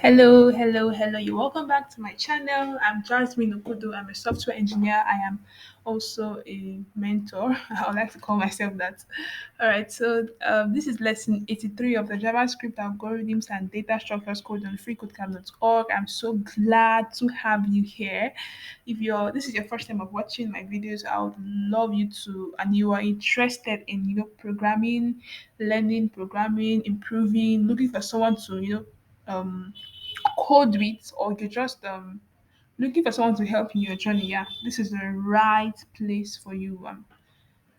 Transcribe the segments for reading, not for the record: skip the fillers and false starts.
Hello. You're welcome back to my channel. I'm Jasmine. I'm a software engineer. I am also a mentor. I would like to call myself that. All right, so this is lesson 83 of the JavaScript algorithms and data structures code on freecodecamp.org. I'm so glad to have you here. If you're this is your first time of watching my videos, I would love you to, and you are interested in programming, learning programming, improving, looking for someone to code with, or you're just looking for someone to help in your journey, yeah, this is the right place for you.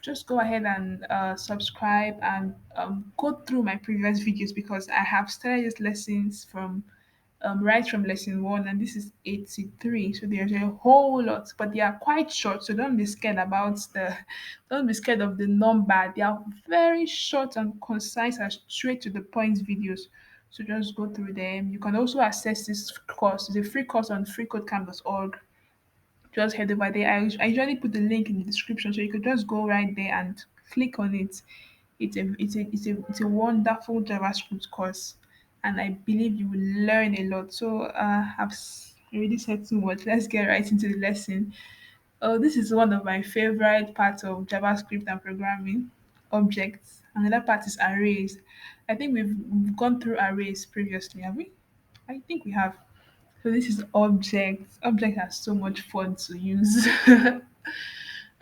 Just go ahead and subscribe and go through my previous videos because I have started these lessons from right from lesson one, and this is 83. So there's a whole lot, but they are quite short. So don't be scared of the number. They are very short and concise and straight to the point videos. So just go through them. You can also access this course. It's a free course on freecodecamp.org. Just head over there. I usually put the link in the description, so you could just go right there and click on it. It's a wonderful JavaScript course, and I believe you will learn a lot. So already said too much. Let's get right into the lesson. Oh, this is one of my favorite parts of JavaScript and programming: objects. Another part is arrays. I think we've gone through arrays previously, have we? I think we have. So this is objects. Objects are so much fun to use.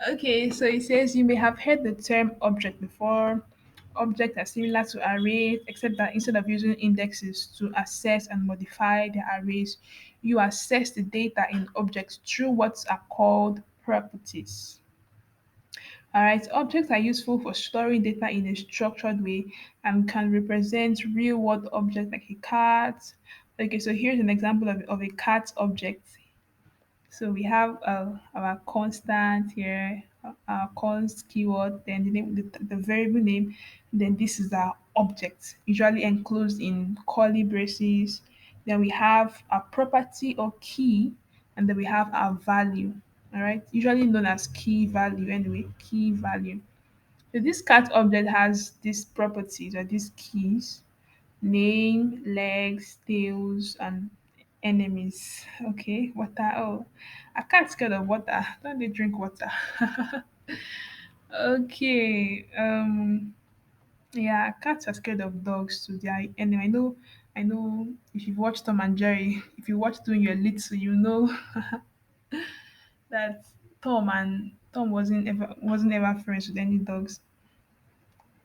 Okay, so it says you may have heard the term object before. Objects are similar to arrays, except that instead of using indexes to access and modify the arrays, you access the data in objects through what are called properties. All right, objects are useful for storing data in a structured way and can represent real world objects like a cat. Okay, so here's an example of a cat object. So we have our constant here, our const keyword, then the name, the variable name, then this is our object, usually enclosed in curly braces. Then we have our property or key, and then we have our value. All right, usually known as key value anyway, key value. So this cat object has these properties or these keys: name, legs, tails, and enemies. Okay, water. Oh, I can't scared of water. Don't they drink water? Okay. Yeah, cats are scared of dogs too. They are enemy. I know if you've watched Tom and Jerry, if you watched when you're little, you know that Tom wasn't ever friends with any dogs.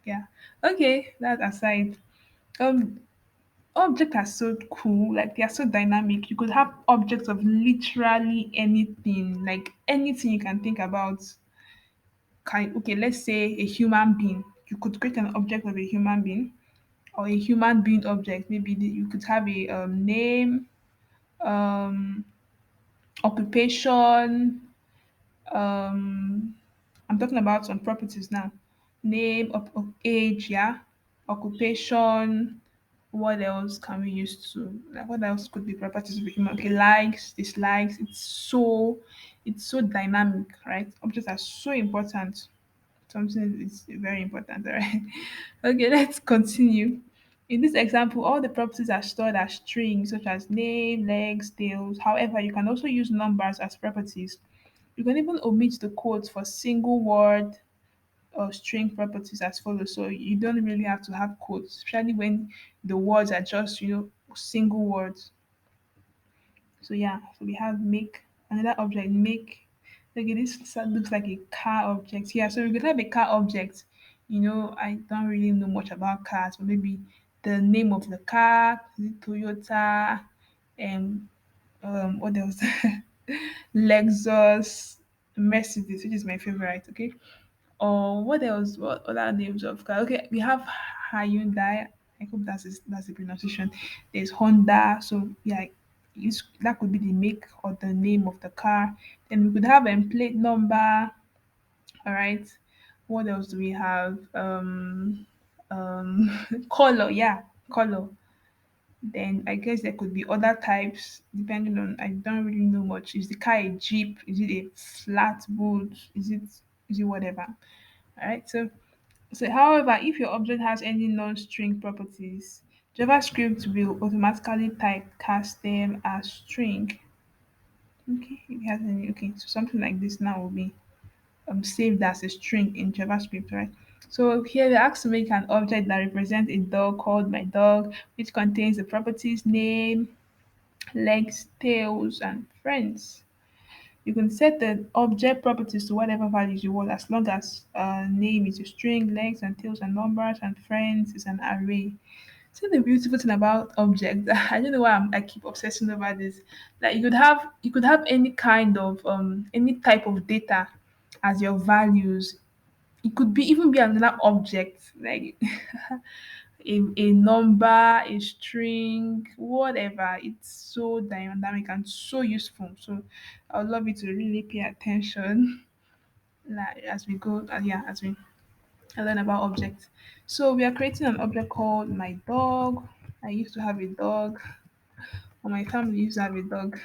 Yeah. Okay, that aside. Um Objects are so cool, like they are so dynamic. You could have objects of literally anything, like anything you can think about. Okay, let's say a human being. You could create an object of a human being or a human being object. Maybe you could have a name, um, occupation. Um, I'm talking about some properties now. Name, age, yeah, occupation. What else can we use to, like, what else could be properties of a human? Okay, likes, dislikes. It's so dynamic, right? Objects are so important. Something is very important, all right? Okay, let's continue. In this example, all the properties are stored as strings such as name, legs, tails. However, you can also use numbers as properties. You can even omit the quotes for single word or string properties as follows. So you don't really have to have quotes, especially when the words are just, single words. So yeah, so we have make, another object, make. Okay, looks like a car object. Yeah, so we could have a car object. I don't really know much about cars, but maybe the name of the car, is it Toyota, and what else? Lexus, Mercedes, which is my favorite. Okay, or what else? What other names of car? Okay, we have Hyundai. I hope that's the pronunciation. There's Honda. So yeah, that could be the make or the name of the car. Then we could have a plate number. All right. What else do we have? Color. Yeah, color. Then I guess there could be other types depending on, I don't really know much. Is the car a jeep? Is it a flatboot? Is it whatever? All right. So however, if your object has any non-string properties, JavaScript will automatically typecast them as string. Okay, if it has any, okay, so something like this now will be saved as a string in JavaScript, right? So here we ask to make an object that represents a dog called my dog, which contains the properties name, legs, tails, and friends. You can set the object properties to whatever values you want as long as name is a string, legs and tails and numbers, and friends is an array. See the beautiful thing about objects. I don't know why I keep obsessing over this. Like you could have any kind of any type of data as your values. It could be even be another object like a number, a string, whatever. It's so dynamic and so useful. So I would love you to really pay attention like as we go yeah as we learn about objects. So we are creating an object called my dog. I used to have a dog, or my family used to have a dog.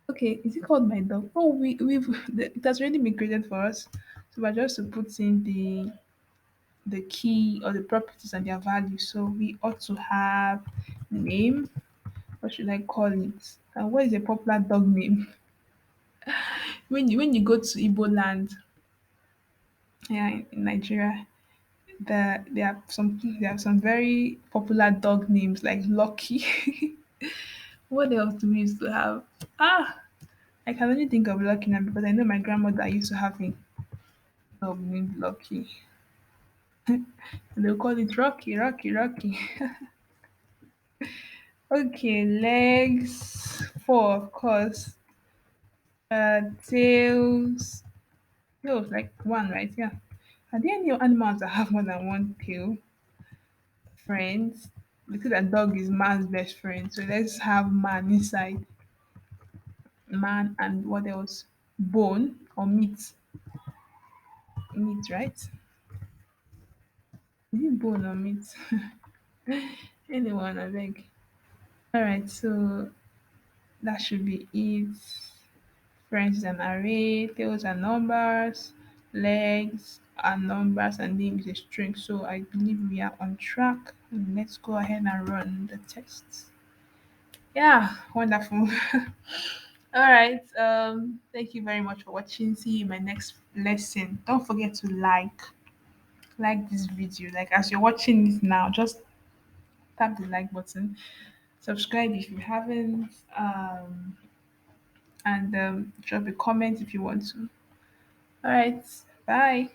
Okay, is it called my dog? Oh, we've it has already been created for us. So we're just to put in the key or the properties and their value. So we ought to have name. What should I call it? And what is a popular dog name? When you go to Igbo land, yeah, in Nigeria, there are some very popular dog names like Lucky. What else do we used to have? Ah, I can only think of Lucky now because I know my grandmother used to have a dog named Lucky. They'll call it Rocky, Rocky, Rocky. Okay, legs, four, of course. Tails, tails, like one, right? Yeah. Are there any animals that have more than one tail? Friends. Because a dog is man's best friend. So let's have man inside. Man and what else? Bone or meat. Meat, right? Is it bone or meat? Anyone, I beg. Alright, so that should be it. Friends is an array, tails are numbers, legs are numbers, and name is a string. So I believe we are on track. Let's go ahead and run the tests. Yeah, wonderful. All right. Thank you very much for watching. See you in my next lesson. Don't forget to like this video. Like as you're watching this now, just tap the like button. Subscribe if you haven't. And drop a comment if you want to. All right. Bye.